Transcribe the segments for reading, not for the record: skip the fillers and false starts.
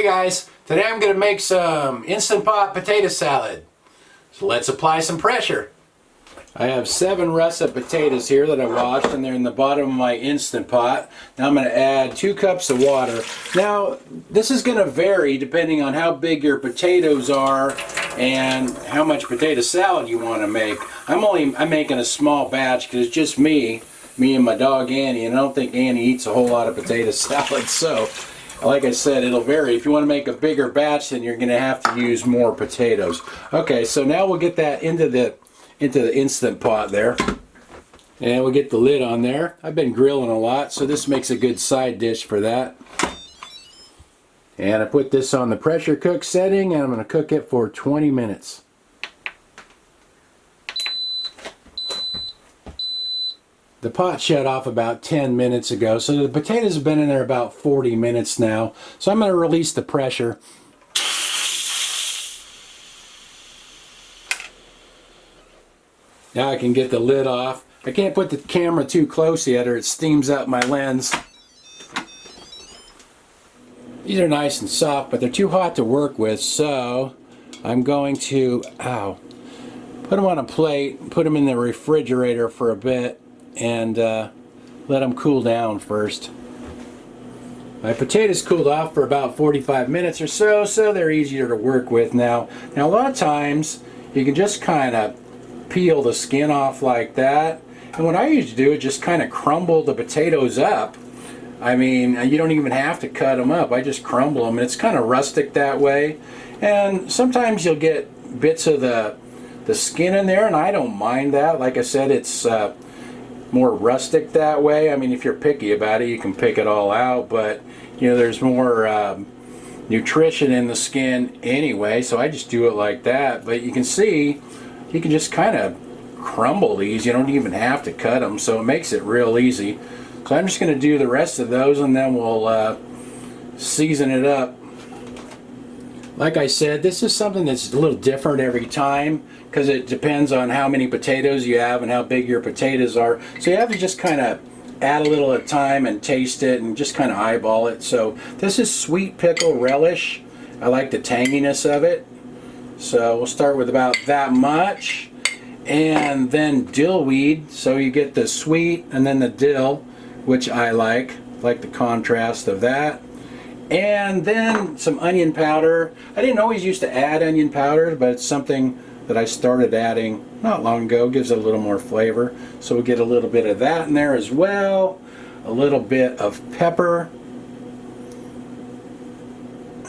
Hey guys, today I'm going to make some Instant Pot potato salad. So let's apply some pressure. I have 7 russet potatoes here that I washed, and they're in the bottom of my Instant Pot. Now I'm going to add 2 cups of water. Now this is going to vary depending on how big your potatoes are and how much potato salad you want to make. I'm making a small batch because it's just me and my dog Annie, and I don't think Annie eats a whole lot of potato salad. So like I said, it'll vary. If you want to make a bigger batch, then you're going to have to use more potatoes. Okay, so now we'll get that into the Instant Pot there. And we'll get the lid on there. I've been grilling a lot, so this makes a good side dish for that. And I put this on the pressure cook setting, and I'm going to cook it for 20 minutes. The pot shut off about 10 minutes ago, so the potatoes have been in there about 40 minutes now. So I'm going to release the pressure. Now I can get the lid off. I can't put the camera too close yet or it steams up my lens. These are nice and soft, but they're too hot to work with, so I'm going to put them on a plate, put them in the refrigerator for a bit, and let them cool down first. My potatoes cooled off for about 45 minutes or so, so they're easier to work with now. Now a lot of times you can just kind of peel the skin off like that, and what I used to do is just kind of crumble the potatoes up. I mean, you don't even have to cut them up. I just crumble them, and it's kind of rustic that way. And sometimes you'll get bits of the skin in there, and I don't mind that. Like I said, it's more rustic that way. I mean, if you're picky about it, you can pick it all out, but you know, there's more nutrition in the skin anyway, so I just do it like that. But you can see, you can just kind of crumble these. You don't even have to cut them, so it makes it real easy. So I'm just going to do the rest of those, and then we'll season it up. Like I said, this is something that's a little different every time because it depends on how many potatoes you have and how big your potatoes are. So you have to just kind of add a little at a time and taste it and just kind of eyeball it. So this is sweet pickle relish. I like the tanginess of it. So we'll start with about that much. And then dill weed. So you get the sweet and then the dill, which I like the contrast of that. And then some onion powder. I didn't always used to add onion powder, but it's something that I started adding not long ago. Gives it a little more flavor. So we'll get a little bit of that in there as well. A little bit of pepper.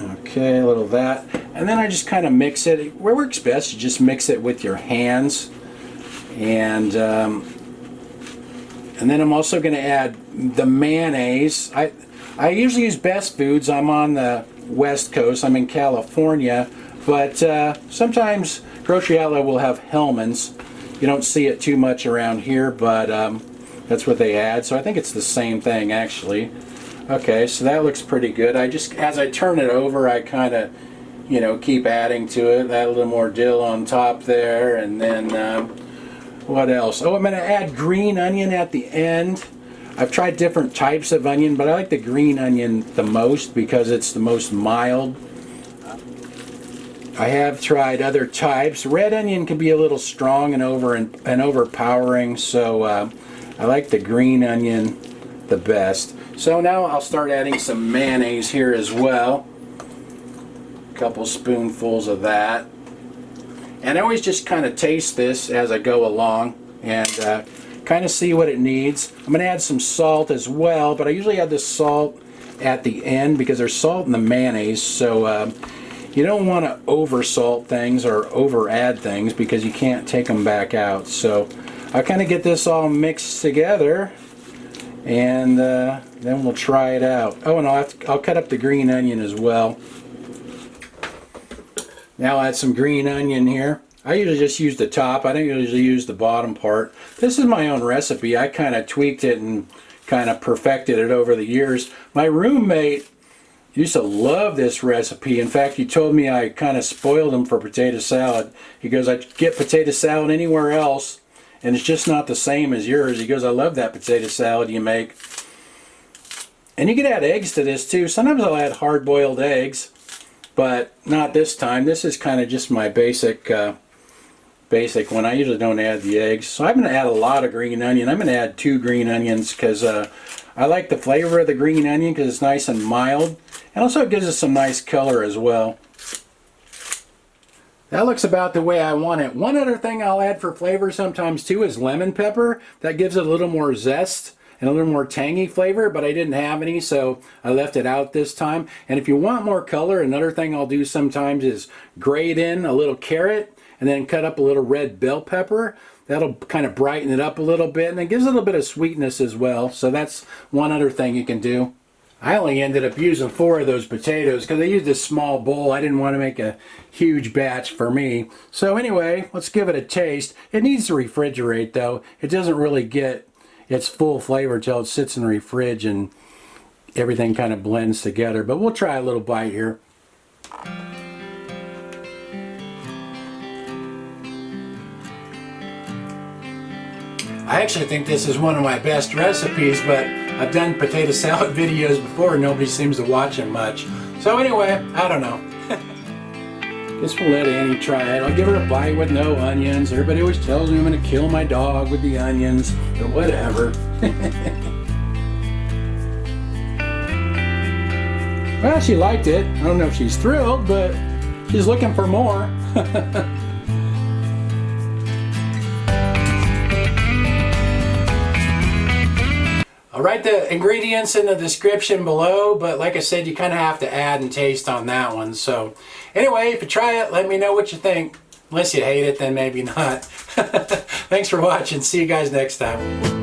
Okay, a little of that. And then I just kind of mix it. Where it works best, you just mix it with your hands. And then I'm also going to add the mayonnaise. I usually use Best Foods. I'm on the West Coast. I'm in California. But sometimes Grocery Outlet will have Hellmann's. You don't see it too much around here, but that's what they add. So I think it's the same thing, actually. Okay, so that looks pretty good. As I turn it over, I kind of, keep adding to it. Add a little more dill on top there, and then what else? Oh, I'm going to add green onion at the end. I've tried different types of onion, but I like the green onion the most because it's the most mild. I have tried other types. Red onion can be a little strong and overpowering, so I like the green onion the best. So now I'll start adding some mayonnaise here as well. A couple spoonfuls of that. And I always just kind of taste this as I go along and kind of see what it needs. I'm going to add some salt as well, but I usually add the salt at the end because there's salt in the mayonnaise, so you don't want to over salt things or over add things because you can't take them back out. So I kind of get this all mixed together, and then we'll try it out. Oh, and I'll cut up the green onion as well. Now I'll add some green onion here. I usually just use the top. I don't usually use the bottom part. This is my own recipe. I kind of tweaked it and kind of perfected it over the years. My roommate used to love this recipe. In fact, he told me I kind of spoiled him for potato salad. He goes, I get potato salad anywhere else, and it's just not the same as yours. He goes, I love that potato salad you make. And you can add eggs to this too. Sometimes I'll add hard-boiled eggs. but not this time. This is kind of just my basic one. I usually don't add the eggs. So I'm going to add a lot of green onion. I'm going to add 2 green onions because I like the flavor of the green onion because it's nice and mild. And also it gives us some nice color as well. That looks about the way I want it. One other thing I'll add for flavor sometimes too is lemon pepper. That gives it a little more zest and a little more tangy flavor, but I didn't have any, so I left it out this time. And if you want more color, another thing I'll do sometimes is grate in a little carrot and then cut up a little red bell pepper. That'll kind of brighten it up a little bit, and it gives it a little bit of sweetness as well. So that's one other thing you can do. I only ended up using 4 of those potatoes because I used a small bowl. I didn't want to make a huge batch for me. So anyway, let's give it a taste. It needs to refrigerate though. It doesn't really get its full flavor until it sits in the fridge and everything kind of blends together. But we'll try a little bite here. I actually think this is one of my best recipes, but I've done potato salad videos before and nobody seems to watch them much. So anyway, I don't know. Guess we'll let Annie try it. I'll give her a bite with no onions. Everybody always tells me I'm going to kill my dog with the onions, but whatever. Well, she liked it. I don't know if she's thrilled, but she's looking for more. I'll write the ingredients in the description below, but like I said, you kind of have to add and taste on that one. So anyway, if you try it, let me know what you think. Unless you hate it, then maybe not. Thanks for watching. See you guys next time.